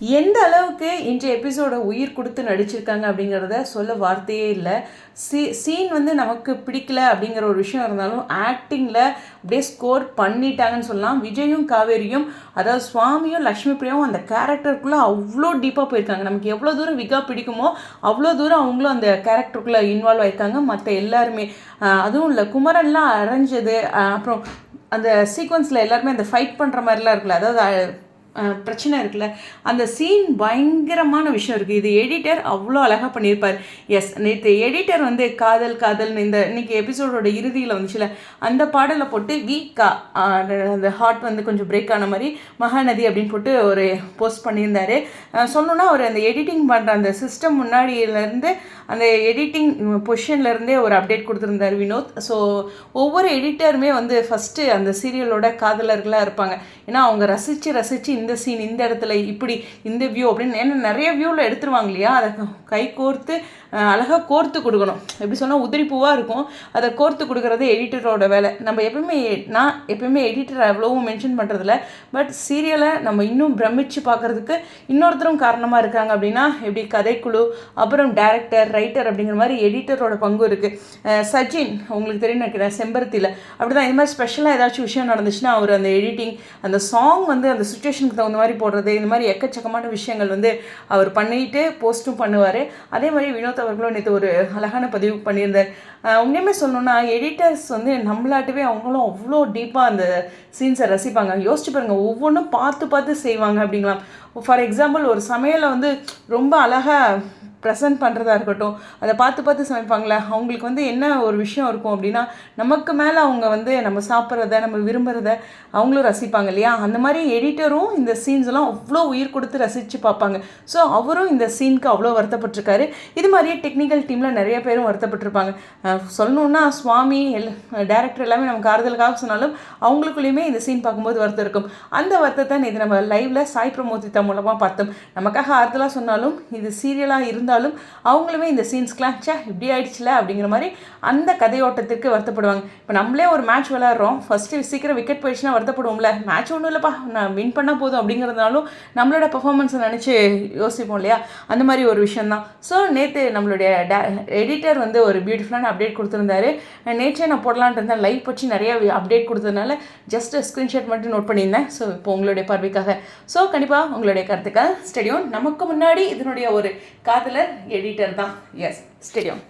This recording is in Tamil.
எந்த அளவுக்கு இன்றைய எபிசோட உயிர் கொடுத்து நடிச்சிருக்காங்க அப்படிங்கிறத சொல்ல வார்த்தையே இல்லை. சீன் வந்து நமக்கு பிடிக்கல அப்படிங்கிற ஒரு விஷயம் இருந்தாலும் ஆக்டிங்கில் அப்படியே ஸ்கோர் பண்ணிட்டாங்கன்னு சொல்லலாம். விஜயும் காவேரியும், அதாவது சுவாமியும் லக்ஷ்மி பிரியாவும் அந்த கேரக்டருக்குள்ளே அவ்வளோ டீப்பாக போயிருக்காங்க. நமக்கு எவ்வளோ தூரம் விகா பிடிக்குமோ அவ்வளோ தூரம் அவங்களும் அந்த கேரக்டருக்குள்ளே இன்வால்வ் ஆயிருக்காங்க. மற்ற எல்லாருமே அதுவும் இல்லை, குமரன்லாம் அரைஞ்சது, அப்புறம் அந்த சீக்வன்ஸில் எல்லாருமே அந்த ஃபைட் பண்ணுற மாதிரிலாம் இருக்குல்ல, அதாவது பிரச்சனை இருக்குல்ல, அந்த சீன் பயங்கரமான விஷயம் இருக்குது. இது எடிட்டர் அவ்வளோ அழகாக பண்ணியிருப்பார். எஸ், நேற்று எடிட்டர் வந்து காதல் காதல்னு இன்னைக்கு எபிசோடோட இறுதியில் வந்துச்சுல, அந்த பாடலை போட்டு அந்த ஹார்ட் வந்து கொஞ்சம் பிரேக் ஆன மாதிரி மகாநதி அப்படின்னு போட்டு ஒரு போஸ்ட் பண்ணியிருந்தாரு. சொல்லணுன்னா அவர் அந்த எடிட்டிங் பண்ணுற அந்த சிஸ்டம் முன்னாடியிலேருந்து அந்த எடிட்டிங் பொசிஷன்லேருந்தே ஒரு அப்டேட் கொடுத்துருந்தார் வினோத். ஸோ ஒவ்வொரு எடிட்டருமே வந்து ஃபஸ்ட்டு அந்த சீரியலோட காதலர்களாக இருப்பாங்க. ஏன்னா அவங்க ரசித்து இந்த சீன் இந்த இடத்துல இப்படி இந்த வியூ அப்படின்னு, ஏன்னா நிறைய வியூவில் எடுத்துருவாங்க இல்லையா, அதை கை கோர்த்து அழகாக கோர்த்து கொடுக்கணும். எப்படி சொன்னால் உதிரிப்பூவாக இருக்கும், அதை கோர்த்து கொடுக்குறது எடிட்டரோட வேலை. நான் எப்பயுமே எடிட்டர் அவ்வளோவும் மென்ஷன் பண்ணுறதில்ல. பட் சீரியலை நம்ம இன்னும் பிரமிச்சு பார்க்குறதுக்கு இன்னொருத்தரும் காரணமாக இருக்காங்க. அப்படின்னா எப்படி கதைக்குழு, அப்புறம் டேரக்டர், ரைட்டர் அப்படிங்கிற மாதிரி எடிட்டரோட பங்கு இருக்குது. சச்சின் உங்களுக்கு தெரியும் நினைக்கிறேன், செம்பருத்தியில் அப்படி தான். இந்த மாதிரி ஸ்பெஷலாக ஏதாச்சும் விஷயம் நடந்துச்சுன்னா அவர் அந்த எடிட்டிங், அந்த சாங் வந்து அந்த சுச்சுவேஷனுக்கு தகுந்த மாதிரி போடுறது, இந்த மாதிரி எக்கச்சக்கமான விஷயங்கள் வந்து அவர் பண்ணிட்டு போஸ்ட்டும் பண்ணுவார். அதே மாதிரி வினோத் அவர்களும் நேற்று ஒரு அழகான பதிவு பண்ணியிருந்தார். உண்மையுமே சொல்லணும்னா எடிட்டர்ஸ் வந்து நம்மளாட்டவே அவங்களும் அவ்வளோ டீப்பாக அந்த சீன்ஸை ரசிப்பாங்க. யோசிச்சு பாருங்கள், ஒவ்வொன்றும் பார்த்து செய்வாங்க அப்படிங்களாம். ஃபார் எக்ஸாம்பிள், ஒரு சமையலை வந்து ரொம்ப அழகாக ப்ரெசென்ட் பண்ணுறதா இருக்கட்டும், அதை பார்த்து சமைப்பாங்களே, அவங்களுக்கு வந்து என்ன ஒரு விஷயம் இருக்கும் அப்படின்னா, நமக்கு மேலே அவங்க வந்து நம்ம சாப்பிட்றத, நம்ம விரும்புகிறத அவங்களும் ரசிப்பாங்க இல்லையா. அந்த மாதிரி எடிட்டரும் இந்த சீன்ஸ்லாம் அவ்வளோ உயிர் கொடுத்து ரசித்து பார்ப்பாங்க. ஸோ அவரும் இந்த சீனுக்கு அவ்வளோ வருத்தப்பட்டிருக்காரு. இது மாதிரியே டெக்னிக்கல் டீமில் நிறைய பேரும் வருத்தப்பட்டிருப்பாங்க. சொல்லணுன்னா சுவாமி டேரக்டர் எல்லாமே நமக்கு ஆறுதலுக்காக சொன்னாலும் அவங்களுக்குள்ளேயுமே இந்த சீன் பார்க்கும்போது வருத்தம் இருக்கும். அந்த வருத்தத்தை இது நம்ம லைவில் சாய் பிரமோதிதா மூலமாக பார்த்தோம். நமக்காக ஆறுதலாக சொன்னாலும் இது சீரியலாக இருந்தாலும் அவங்களுமே இந்த சீன்ஸ்க்கெலாம் இப்படி ஆயிடுச்சுல அப்படிங்கிற மாதிரி அந்த கதையோட்டத்திற்கு வருத்தப்படுவாங்க. இப்போ நம்மளே ஒரு மேட்ச் விளையாடுறோம், ஃபஸ்ட்டு சீக்கிரம் விக்கெட் போயிடுச்சுன்னா வருத்தப்படுவோம்ல, மேட்ச் ஒன்றும் இல்லைப்பா நான் வின் பண்ணால் போதும் அப்படிங்கிறதுனாலும் நம்மளோட பர்ஃபார்மன்ஸை நினச்சி யோசிப்போம் இல்லையா. அந்த மாதிரி ஒரு விஷயந்தான். ஸோ நேற்று நம்மளுடைய எடிட்டர் வந்து ஒரு பியூட்டிஃபுல்லான அப்டேட் கொடுத்துருந்தாரு. நேற்றே நான் போடலான்ட்டு இருந்தேன், லைவ் பற்றி நிறைய அப்டேட் கொடுத்ததுனால ஜஸ்ட் ஸ்க்ரீன்ஷாட் மட்டும் நோட் பண்ணியிருந்தேன். ஸோ இப்போ உங்களுடைய பார்வைக்காக. ஸோ கண்டிப்பாக உங்களுடைய கருத்துக்கள் ஸ்டேடியம். நமக்கு முன்னாடி இதனுடைய ஒரு காதலர் எடிட்டர் தான். Yes, stadium.